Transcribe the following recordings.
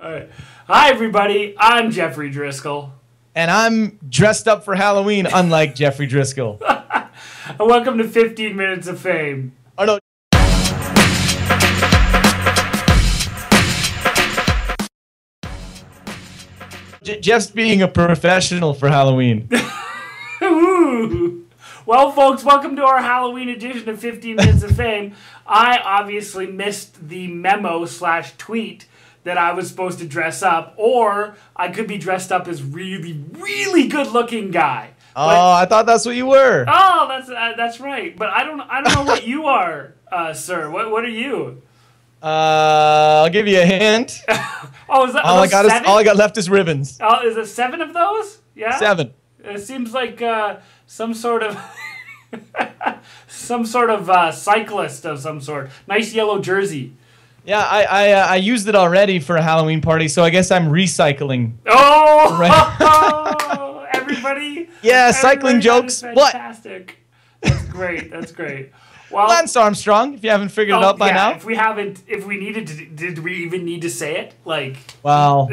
All right. Hi, everybody. I'm Jeffrey Driscoll. And I'm dressed up for Halloween, unlike Jeffrey Driscoll. And welcome to 15 Minutes of Fame. Oh, no. Jeff's being a professional for Halloween. Ooh. Well, folks, welcome to our Halloween edition of 15 Minutes of Fame. I obviously missed the memo/tweet that I was supposed to dress up, or I could be dressed up as really, really good-looking guy. Oh, I thought that's what you were. Oh, that's right. But I don't know what you are, sir. What are you? I'll give you a hint. Oh, is that all I got left is ribbons. Oh, is it 7 of those? Yeah. 7. It seems like some sort of cyclist of some sort. Nice yellow jersey. Yeah, I used it already for a Halloween party, so I guess I'm recycling. Oh, right. Everybody. Yeah, cycling jokes. Fantastic. That's great. That's great. Well, Lance Armstrong, if you haven't figured it out by now. If we needed to, did we even need to say it? Like, well,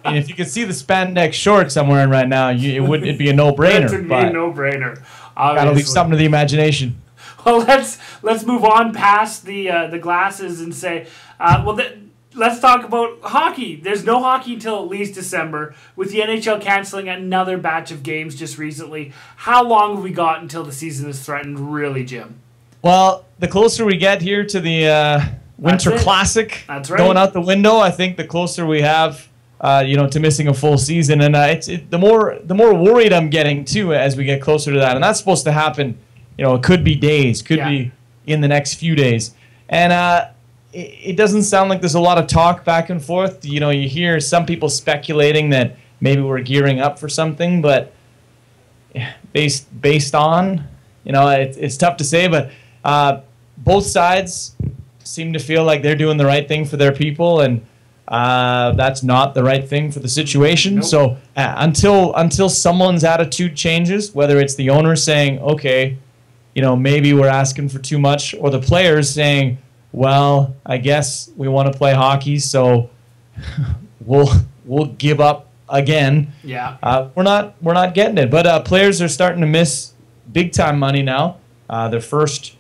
and if you could see the spandex shorts I'm wearing right now, it'd be a no-brainer. It would be a no-brainer. Gotta leave something to the imagination. Well, let's move on past the glasses and say, let's talk about hockey. There's no hockey until at least December, with the NHL canceling another batch of games just recently. How long have we got until the season is threatened, really, Jim? Well, the closer we get here to the Winter Classic, that's right, going out the window, I think the closer we have, to missing a full season. And the more worried I'm getting too as we get closer to that. And that's supposed to happen. It could be days, could be in the next few days. And it doesn't sound like there's a lot of talk back and forth. You hear some people speculating that maybe we're gearing up for something, but based on, it's tough to say. But both sides seem to feel like they're doing the right thing for their people, and that's not the right thing for the situation. Nope. So until someone's attitude changes, whether it's the owner saying, okay, maybe we're asking for too much, or the players saying, well, I guess we want to play hockey, so we'll give up again. Yeah. We're not getting it. But players are starting to miss big time money now. The first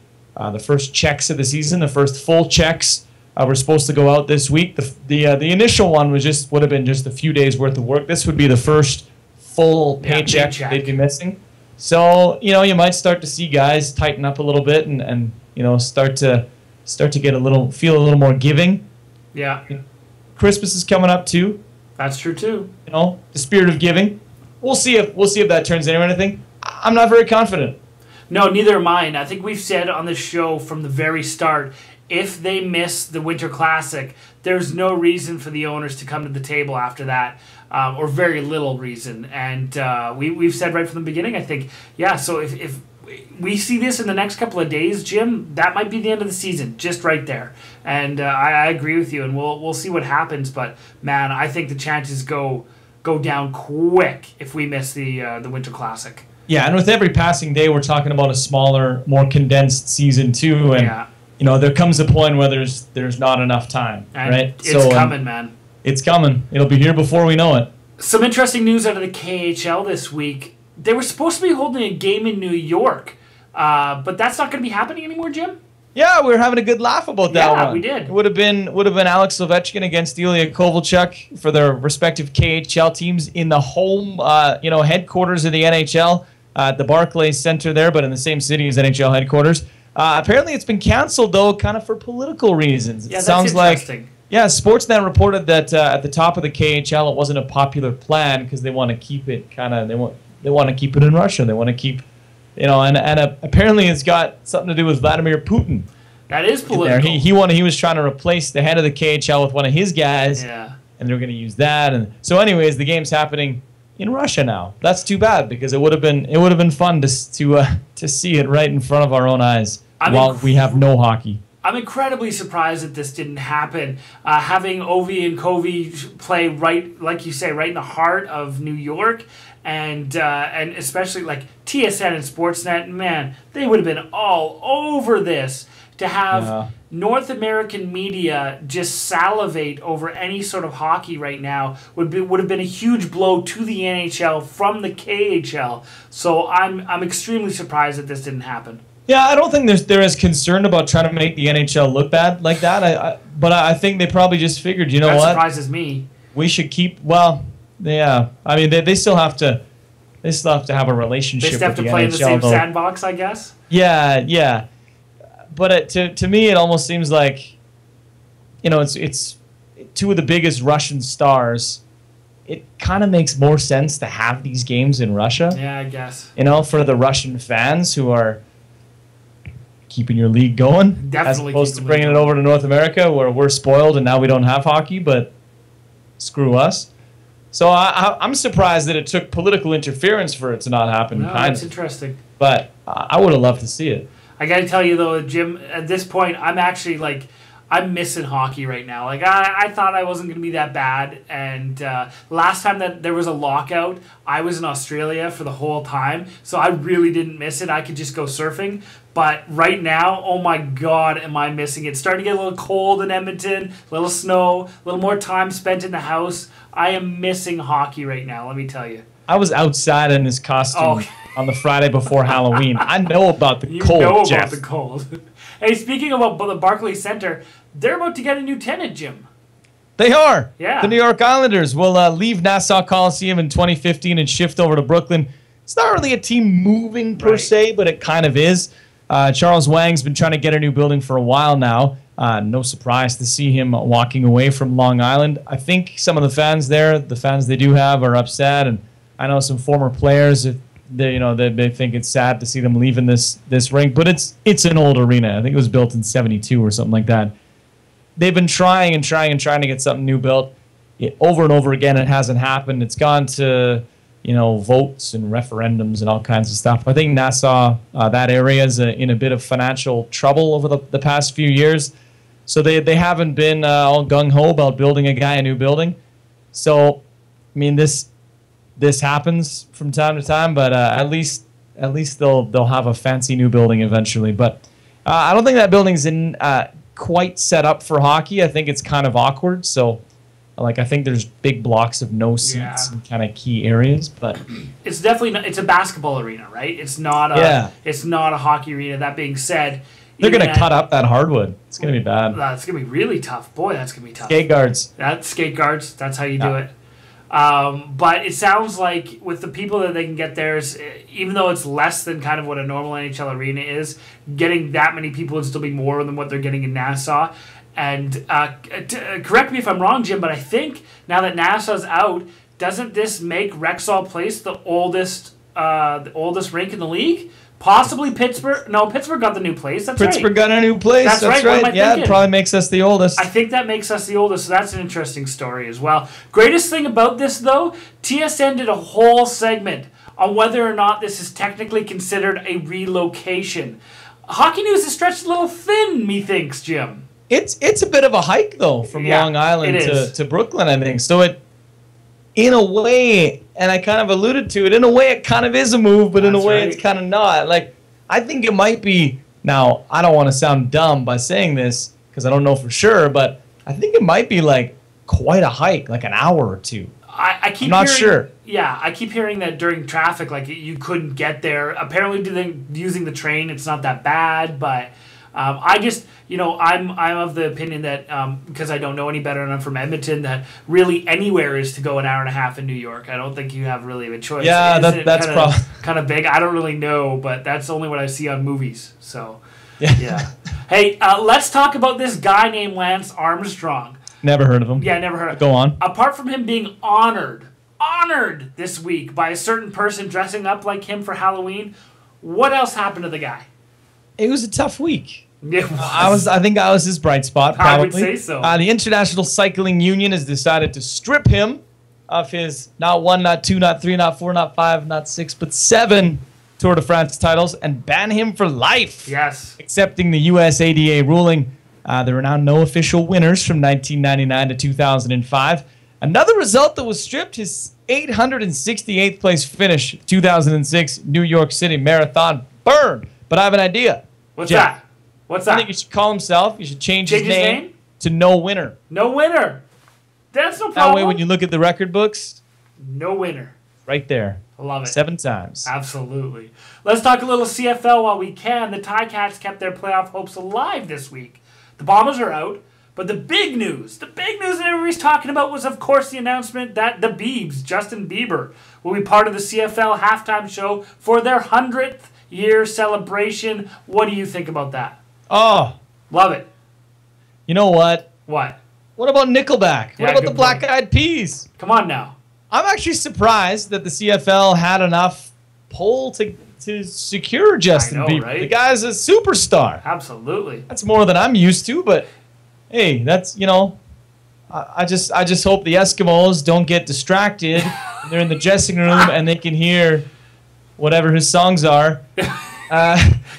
checks of the season, the first full checks were supposed to go out this week. The initial one would have been just a few days worth of work. This would be the first full paycheck they'd be missing. So, you might start to see guys tighten up a little bit and start to get feel a little more giving. Yeah. Christmas is coming up too. That's true too. The spirit of giving. We'll see if that turns into anything. I'm not very confident. No, neither am I. I think we've said on the show from the very start, if they miss the Winter Classic, there's no reason for the owners to come to the table after that. Or very little reason. And we've said right from the beginning, I think, so if we see this in the next couple of days, Jim, that might be the end of the season, just right there. And I agree with you, and we'll see what happens. But, man, I think the chances go down quick if we miss the Winter Classic. Yeah, and with every passing day, we're talking about a smaller, more condensed season, too. And, there comes a point where there's not enough time, and right? It's coming, man. It's coming. It'll be here before we know it. Some interesting news out of the KHL this week. They were supposed to be holding a game in New York, but that's not going to be happening anymore, Jim? Yeah, we were having a good laugh about that one. Yeah, we did. It would have been Alex Ovechkin against Ilya Kovalchuk for their respective KHL teams in the home, headquarters of the NHL at the Barclays Center there, but in the same city as NHL headquarters. Apparently, it's been canceled though, kind of for political reasons. Yeah, that's interesting. Yeah, Sportsnet reported that at the top of the KHL, it wasn't a popular plan because they want to keep it they want to keep it in Russia. They want to keep, and apparently it's got something to do with Vladimir Putin. That is political. He was trying to replace the head of the KHL with one of his guys. Yeah. And they're going to use that. And so, anyways, the game's happening in Russia now. That's too bad because it would have been fun to see it right in front of our own eyes while we have no hockey. I'm incredibly surprised that this didn't happen. Having Ovi and Covey play right, like you say, right in the heart of New York, and especially like TSN and Sportsnet, man, they would have been all over this. to have North American media just salivate over any sort of hockey right now would have been a huge blow to the NHL from the KHL. So I'm extremely surprised that this didn't happen. Yeah, I don't think they're as concerned about trying to make the NHL look bad like that. But I think they probably just figured, you know what? That surprises me. We should keep. Well, yeah. I mean, they still have to. They still have to have a relationship. They still have to play in the same sandbox, I guess. Yeah. But to me, it almost seems like, it's two of the biggest Russian stars. It kind of makes more sense to have these games in Russia. Yeah, I guess. For the Russian fans who are keeping your league going, definitely, as opposed to bringing it over to North America where we're spoiled and now we don't have hockey, but screw us. So I'm surprised that it took political interference for it to not happen. No, that's interesting. But I would have loved to see it. I got to tell you, though, Jim, at this point, I'm actually, I'm missing hockey right now. I thought I wasn't going to be that bad. And last time that there was a lockout, I was in Australia for the whole time. So I really didn't miss it. I could just go surfing. But right now, oh my God, am I missing it. It's starting to get a little cold in Edmonton, a little snow, a little more time spent in the house. I am missing hockey right now, let me tell you. I was outside in this costume on the Friday before Halloween. I know about the cold, You know Jeff. about the cold. Hey, speaking about the Barclays Center, they're about to get a new tenant, Jim. They are. Yeah. The New York Islanders will leave Nassau Coliseum in 2015 and shift over to Brooklyn. It's not really a team moving per se, but it kind of is. Charles Wang's been trying to get a new building for a while now. No surprise to see him walking away from Long Island. I think some of the fans there, the fans they do have, are upset, and I know some former players. They think it's sad to see them leaving this rink, but it's an old arena. I think it was built in '72 or something like that. They've been trying to get something new built. Over and over again, it hasn't happened. It's gone to votes and referendums and all kinds of stuff. I think Nassau, that area, is in a bit of financial trouble over the past few years. So they haven't been all gung-ho about building a new building. So, I mean, this happens from time to time, but at least they'll have a fancy new building eventually. But I don't think that building's quite set up for hockey. I think it's kind of awkward. So, I think there's big blocks of no seats in kind of key areas, but it's definitely it's a basketball arena, right? It's not a hockey arena. That being said, they're going to cut up that hardwood. It's going to be bad. That's going to be really tough. Boy, that's going to be tough. Skate guards. Skate guards. That's how you do it. But it sounds like with the people that they can get there, even though it's less than kind of what a normal NHL arena is, getting that many people would still be more than what they're getting in Nassau. And correct me if I'm wrong, Jim, but I think now that Nassau's out, doesn't this make Rexall Place the oldest rink in the league? Possibly Pittsburgh. No, Pittsburgh got the new place. That's Pittsburgh right. got a new place. That's right. What am I Yeah, thinking? it probably makes us the oldest. I think that makes us the oldest, so that's an interesting story as well. Greatest thing about this, though, TSN did a whole segment on whether or not this is technically considered a relocation. Hockey News is stretched a little thin, methinks, Jim. It's a bit of a hike, though, from Long Island to Brooklyn, I think. So in a way, and I kind of alluded to it, in a way it kind of is a move, but in a way it's kind of not. I think it might be, now, I don't want to sound dumb by saying this, because I don't know for sure, but I think it might be quite a hike, an hour or two. I keep I'm not sure. Yeah, I keep hearing that during traffic, you couldn't get there. Apparently, using the train, it's not that bad, but I just, I'm of the opinion that, because I don't know any better and I'm from Edmonton, that really anywhere is to go an hour and a half in New York. I don't think you have really a choice. Yeah, that's probably kind of big. I don't really know, but that's only what I see on movies. So, yeah. Hey, let's talk about this guy named Lance Armstrong. Never heard of him. Yeah, never heard of him. Go on. Apart from him being honored this week by a certain person dressing up like him for Halloween, what else happened to the guy? It was a tough week. It was. I think I was his bright spot, probably. I would say so. The International Cycling Union has decided to strip him of his not 1, not 2, not 3, not 4, not 5, not 6, but 7 Tour de France titles and ban him for life. Yes. Accepting the USADA ruling. There are now no official winners from 1999 to 2005. Another result that was stripped, his 868th place finish, 2006 New York City Marathon. Burn. But I have an idea. What's Jeff, that? What's I that? think you should call himself. You should change his name to No Winner. No winner. That's no That problem. way, when you look at the record books, no winner. right there. I love it. 7 times. Absolutely. Let's talk a little CFL while we can. The Ticats kept their playoff hopes alive this week. The Bombers are out, but the big news that everybody's talking about was, of course, the announcement that the Biebs, Justin Bieber, will be part of the CFL halftime show for their 100th year celebration. What do you think about that? Oh, Love it. you know what? What? What about Nickelback? Yeah, What about good the Black point. Eyed Peas? Come on now. I'm actually surprised that the CFL had enough pull to secure Justin know, Bieber. right? The guy's a superstar. Absolutely. That's more than I'm used to, but hey, that's, I just hope the Eskimos don't get distracted. They're in the dressing room and they can hear whatever his songs are.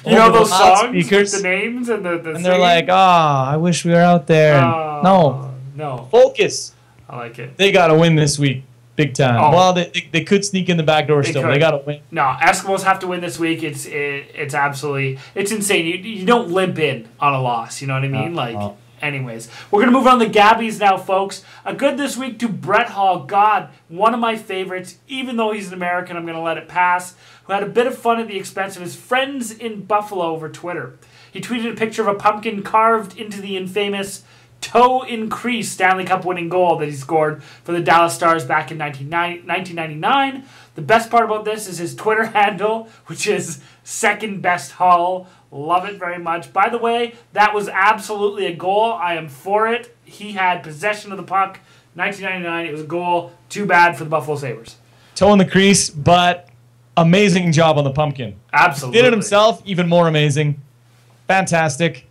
You know those songs with speakers, the names and the and singing? they're like, I wish we were out there. No, No. focus. I like it. They got to win this week, big time. Oh. Well, they could sneak in the back door still. could. They got to win. No, Eskimos have to win this week. It's absolutely insane. You don't limp in on a loss. You know what I mean? Anyways, we're gonna move on to the Gabbies now, folks. A good this week to Brett Hall. God, one of my favorites. Even though he's an American, I'm gonna let it pass. Who had a bit of fun at the expense of his friends in Buffalo over Twitter. He tweeted a picture of a pumpkin carved into the infamous toe increase Stanley Cup winning goal that he scored for the Dallas Stars back in 1999. The best part about this is his Twitter handle, which is second best Hull. Love it very much. By the way, that was absolutely a goal. I am for it. He had possession of the puck. 1999, it was a goal. Too bad for the Buffalo Sabres. Toe in the crease, but amazing job on the pumpkin. Absolutely. Did it himself, even more amazing. Fantastic.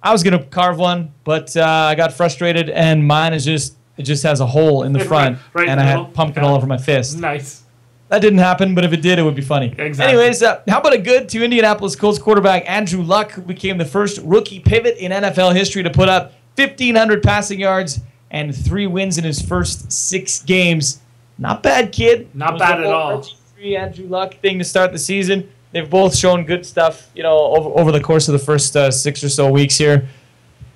I was going to carve one, but I got frustrated, and mine is it just has a hole in the front, right in and the I middle. had pumpkin all over my fist. Nice. That didn't happen, but if it did, it would be funny. Exactly. Anyways, how about a good to Indianapolis Colts quarterback Andrew Luck, who became the first rookie pivot in NFL history to put up 1,500 passing yards and 3 wins in his first 6 games. Not bad, kid. Not bad at all. RG3 Andrew Luck thing to start the season. They've both shown good stuff, over the course of the first 6 or so weeks here.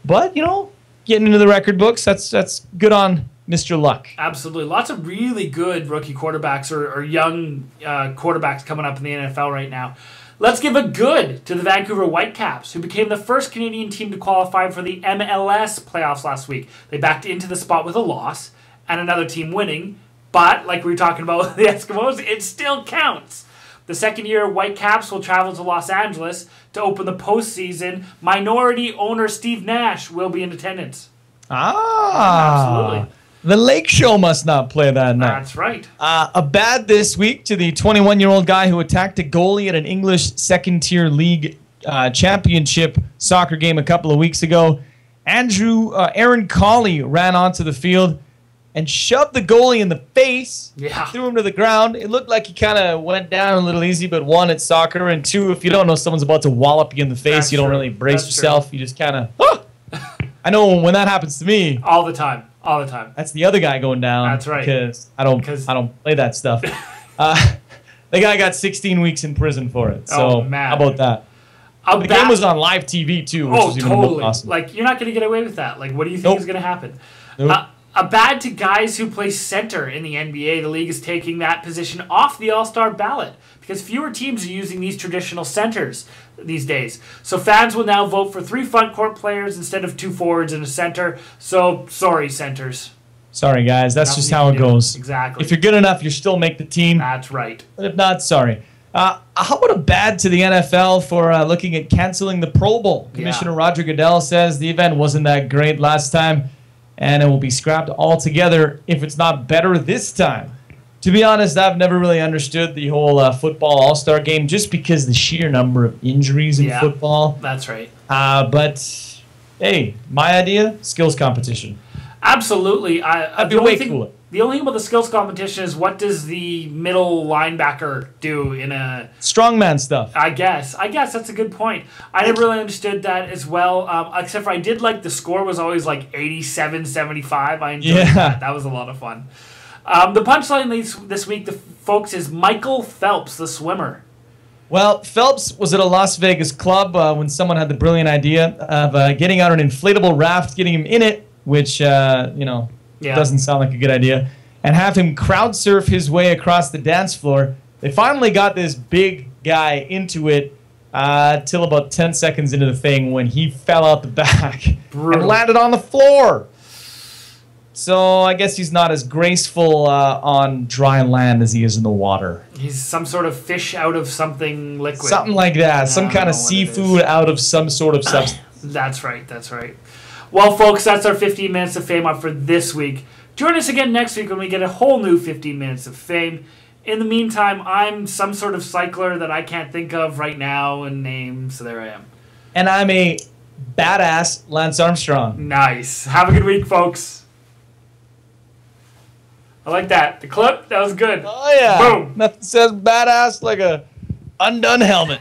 But, getting into the record books, that's good on Mr. Luck. Absolutely. Lots of really good rookie quarterbacks or young quarterbacks coming up in the NFL right now. Let's give a good to the Vancouver Whitecaps, who became the first Canadian team to qualify for the MLS playoffs last week. They backed into the spot with a loss and another team winning, but like we were talking about with the Eskimos, it still counts. The second year, Whitecaps will travel to Los Angeles to open the postseason. Minority owner Steve Nash will be in attendance. Absolutely. The Lake Show must not play that night. That's right. A bad this week to the 21-year-old guy who attacked a goalie at an English second-tier league championship soccer game a couple of weeks ago. Aaron Colley ran onto the field and shoved the goalie in the face, threw him to the ground. It looked like he kind of went down a little easy, but 1, it's soccer, and 2, if you don't know someone's about to wallop you in the face, you don't really brace yourself. You just kind of, I know when that happens to me. All the time. All the time. That's the other guy going down. That's right. Because I don't play that stuff. The guy got 16 weeks in prison for it. So how about that? The game was on live TV too, which was even more awesome. Like, you're not going to get away with that. Like, what do you think is going to happen? A bad to guys who play center in the NBA. The league is taking that position off the All-Star ballot because fewer teams are using these traditional centers these days. So fans will now vote for 3 front court players instead of 2 forwards and a center. So, sorry, centers. Sorry, guys. That's Nothing just how it goes. Exactly. If you're good enough, you still make the team. That's right. But if not, sorry. How about a bad to the NFL for looking at canceling the Pro Bowl? Commissioner Roger Goodell says the event wasn't that great last time, and it will be scrapped altogether if it's not better this time. To be honest, I've never really understood the whole football all-star game just because the sheer number of injuries in football. That's right. But, hey, my idea, skills competition. Absolutely. That'd be way cooler. The only thing about the skills competition is what does the middle linebacker do in a... Strongman stuff. I guess that's a good point. I never really understood that as well, except for I did like the score was always like 87-75. I enjoyed that. That was a lot of fun. The punchline this week, folks, is Michael Phelps, the swimmer. Well, Phelps was at a Las Vegas club when someone had the brilliant idea of getting out an inflatable raft, getting him in it, which, doesn't sound like a good idea, and have him crowd surf his way across the dance floor. They finally got this big guy into it till about 10 seconds into the thing when he fell out the back and landed on the floor. So I guess he's not as graceful on dry land as he is in the water. He's some sort of fish out of something liquid. Something like that. Some kind of seafood out of some sort of substance. That's right. That's right. Well, folks, that's our 15 Minutes of Fame up for this week. Join us again next week when we get a whole new 15 Minutes of Fame. In the meantime, I'm some sort of cycler that I can't think of right now and name, so there I am. And I'm a badass Lance Armstrong. Nice. Have a good week, folks. I like that. The clip, that was good. Oh, yeah. Boom. Nothing says badass like a undone helmet.